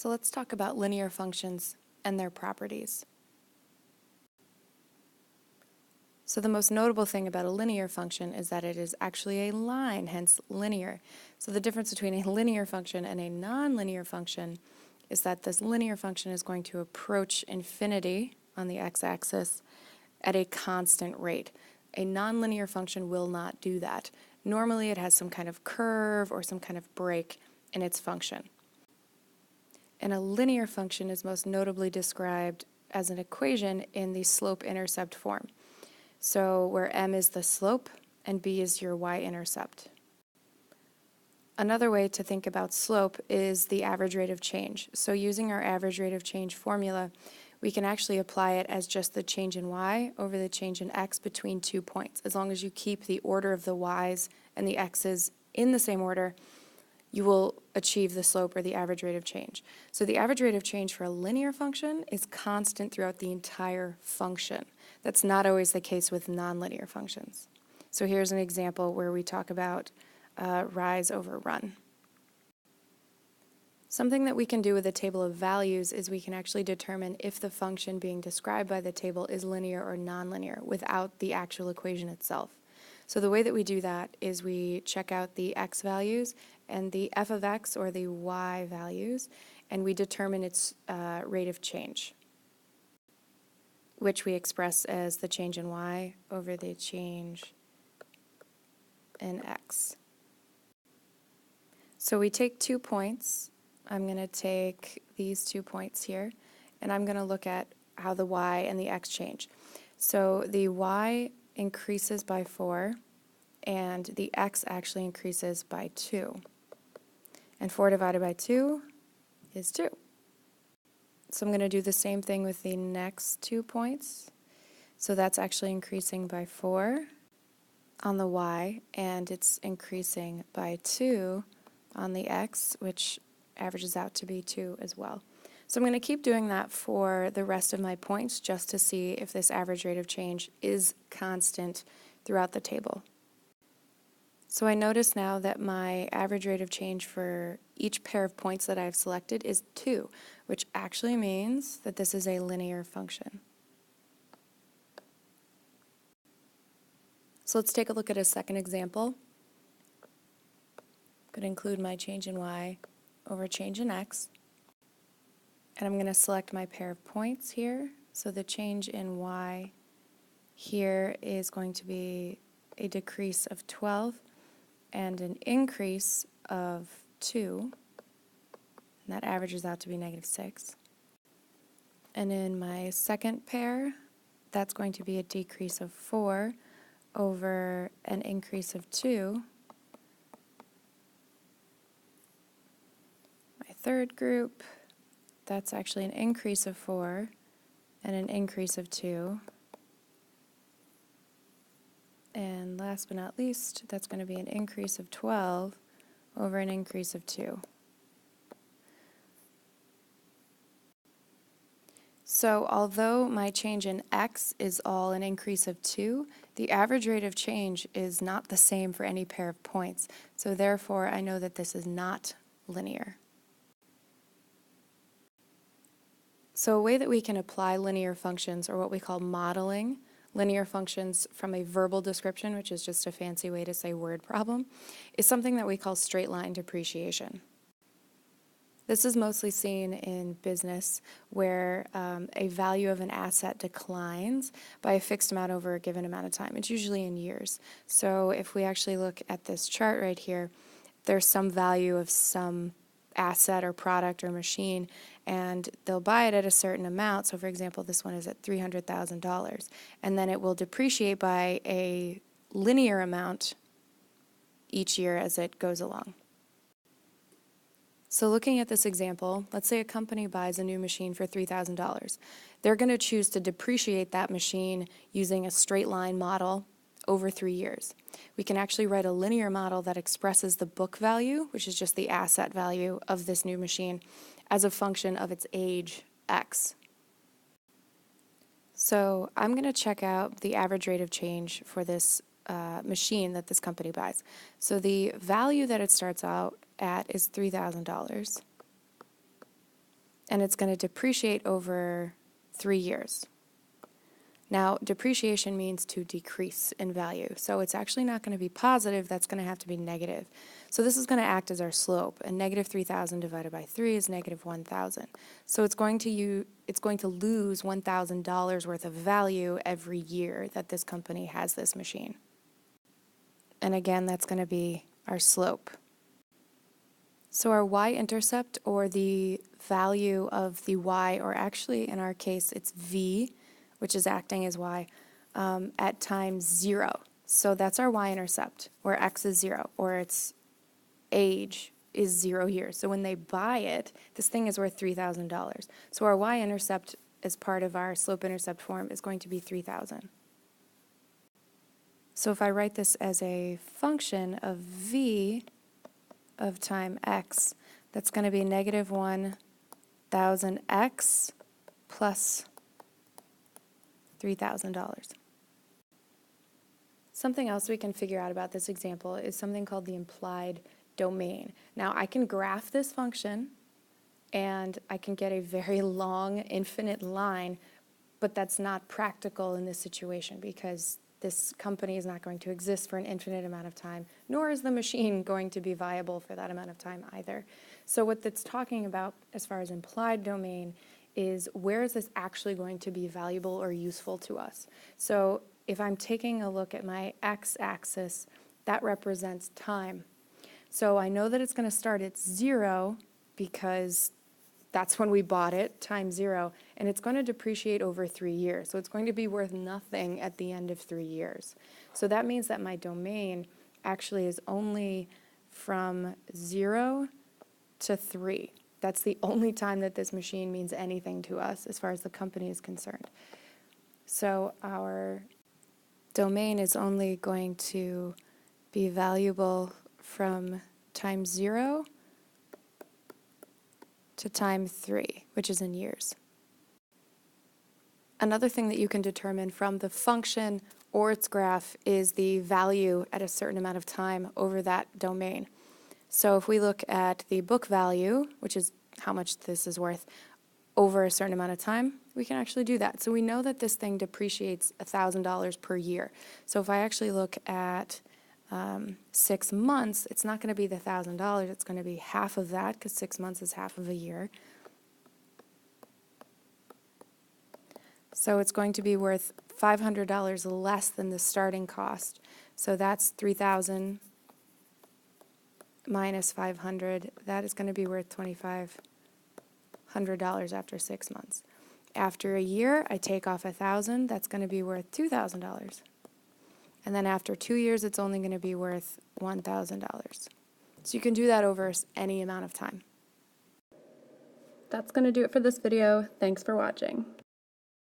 So let's talk about linear functions and their properties. So the most notable thing about a linear function is that it is actually a line, hence linear. So the difference between a linear function and a nonlinear function is that this linear function is going to approach infinity on the x-axis at a constant rate. A nonlinear function will not do that. Normally it has some kind of curve or some kind of break in its function. And a linear function is most notably described as an equation in the slope-intercept form. So where m is the slope and b is your y-intercept. Another way to think about slope is the average rate of change. So using our average rate of change formula, we can actually apply it as just the change in y over the change in x between 2 points. As long as you keep the order of the y's and the x's in the same order, you will achieve the slope or the average rate of change. So the average rate of change for a linear function is constant throughout the entire function. That's not always the case with nonlinear functions. So here's an example where we talk about rise over run. Something that we can do with a table of values is we can actually determine if the function being described by the table is linear or nonlinear without the actual equation itself. So the way that we do that is we check out the x values and the f of x or the y values, and we determine its rate of change, which we express as the change in y over the change in x. So we take 2 points. I'm going to take these 2 points here, and I'm going to look at how the y and the x change. So the y increases by 4, and the x actually increases by 2. And 4 divided by 2 is 2. So I'm going to do the same thing with the next 2 points. So that's actually increasing by 4 on the y, and it's increasing by 2 on the x, which averages out to be 2 as well. So I'm going to keep doing that for the rest of my points just to see if this average rate of change is constant throughout the table. So I notice now that my average rate of change for each pair of points that I've selected is 2, which actually means that this is a linear function. So let's take a look at a second example. I'm going to include my change in y over change in x. And I'm going to select my pair of points here. So the change in y here is going to be a decrease of 12 and an increase of 2. And that averages out to be -6. And in my second pair, that's going to be a decrease of 4 over an increase of 2. My third group, that's actually an increase of 4 and an increase of 2. And last but not least, that's going to be an increase of 12 over an increase of 2. So although my change in x is all an increase of 2, the average rate of change is not the same for any pair of points. So therefore, I know that this is not linear. So a way that we can apply linear functions, or what we call modeling linear functions from a verbal description, which is just a fancy way to say word problem, is something that we call straight line depreciation. This is mostly seen in business where a value of an asset declines by a fixed amount over a given amount of time. It's usually in years. So if we actually look at this chart right here, there's some value of some asset or product or machine, and they'll buy it at a certain amount. So for example, this one is at $300,000, and then it will depreciate by a linear amount each year as it goes along. So looking at this example, let's say a company buys a new machine for $3,000. They're going to choose to depreciate that machine using a straight line model over 3 years. We can actually write a linear model that expresses the book value, which is just the asset value of this new machine, as a function of its age, x. So I'm going to check out the average rate of change for this machine that this company buys. So the value that it starts out at is $3,000. and it's going to depreciate over 3 years. Now, depreciation means to decrease in value, so it's actually not going to be positive, that's going to have to be negative. So this is going to act as our slope, and negative 3,000 divided by 3 is negative 1,000. So it's going to lose $1,000 worth of value every year that this company has this machine. And again, that's going to be our slope. So our y-intercept, or the value of the y, or actually in our case it's v, which is acting as y, at time 0. So that's our y-intercept, where x is 0, or its age is 0 years. So when they buy it, this thing is worth $3,000. So our y-intercept as part of our slope-intercept form is going to be 3,000. So if I write this as a function of v of time x, that's going to be negative 1,000x plus $3,000. Something else we can figure out about this example is something called the implied domain. Now I can graph this function and I can get a very long infinite line, but that's not practical in this situation because this company is not going to exist for an infinite amount of time, nor is the machine going to be viable for that amount of time either. So what that's talking about as far as implied domain is where is this actually going to be valuable or useful to us. So if I'm taking a look at my x-axis, that represents time. So I know that it's going to start at 0 because that's when we bought it, time 0, and it's going to depreciate over 3 years. So it's going to be worth nothing at the end of 3 years. So that means that my domain actually is only from 0 to 3. That's the only time that this machine means anything to us as far as the company is concerned. So our domain is only going to be valuable from time 0 to time 3, which is in years. Another thing that you can determine from the function or its graph is the value at a certain amount of time over that domain. So if we look at the book value, which is how much this is worth, over a certain amount of time, we can actually do that. So we know that this thing depreciates $1,000 per year. So if I actually look at 6 months, it's not going to be the $1,000, it's going to be half of that because 6 months is half of a year. So it's going to be worth $500 less than the starting cost. So that's $3,000 minus $500. That is going to be worth $2,500 after 6 months. After a year, I take off $1,000. That's going to be worth $2,000. And then after 2 years, it's only going to be worth $1,000. So you can do that over any amount of time. That's going to do it for this video. Thanks for watching.